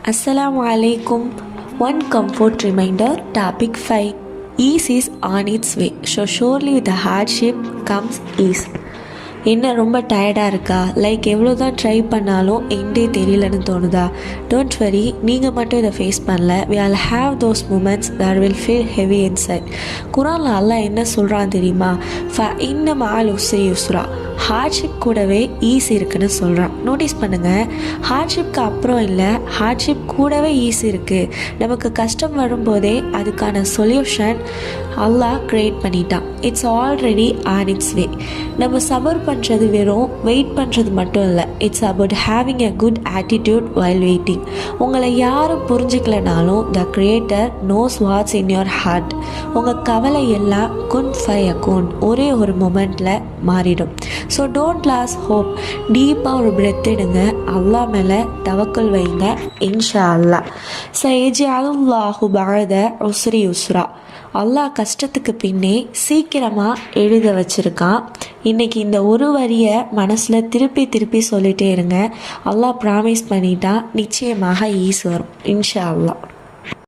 Assalamu alaikum. One comfort reminder, topic 5. Ease is on its way. So surely with the hardship comes ease. என்ன ரொம்ப டயர்டாக இருக்கா? Like எவ்வளோ தான் try பண்ணாலும் எண்டே தெரியலன்னு தோணுதா? டோன்ட் வரி, நீங்கள் மட்டும் இதை ஃபேஸ் பண்ணல. We all have those moments that will feel heavy inside. குரானில் அல்லாஹ் என்ன சொல்கிறான் தெரியுமா? இன்னும் ஆல் உஸ்ரி யுஸ்ரா, ஹார்ட்ஷிப் கூடவே ஈஸி இருக்குன்னு சொல்கிறான். நோட்டீஸ் பண்ணுங்கள், ஹார்ட்ஷிப்க்கு அப்புறம் இல்லை, ஹார்ட்ஷிப் கூடவே ஈஸி இருக்குது. நமக்கு கஷ்டம் வரும்போதே அதுக்கான சொல்யூஷன் அல்லாஹ் க்ரியேட் பண்ணிட்டான். It's already on its way. நம்ம சபர் பண்ணுறது வெறும் வெயிட் பண்ணுறது மட்டும் இல்லை, it's about having a good attitude while waiting. உங்களை யாரும் புரிஞ்சுக்கலனாலும் the creator knows what's in your heart. உங்கள் கவலை எல்லாம் குன் ஃபை அக்கௌன் ஒரே ஒரு மொமெண்ட்டில் மாறிடும். So don't lose hope. டீப்பாக ஒரு பிரெத் எடுங்க, அல்லாஹ் மேலே தவக்கல் வைங்க. இன்ஷா அல்லாஹ் சயஜ்அலுல்லாஹு பஅத உஸ்ரி யுஸ்ரா. அல்லாஹ் கஷ்டத்துக்கு பின்னே சீக்கிரமாக எழுத வச்சுருக்கான். இன்றைக்கி இந்த ஒரு வரியை மனசில் திருப்பி திருப்பி சொல்லிகிட்டே இருங்க. அல்லாஹ் ப்ராமிஸ் பண்ணிட்டா நிச்சயமாக ஈஸ் வரும். இன்ஷா அல்லாஹ்.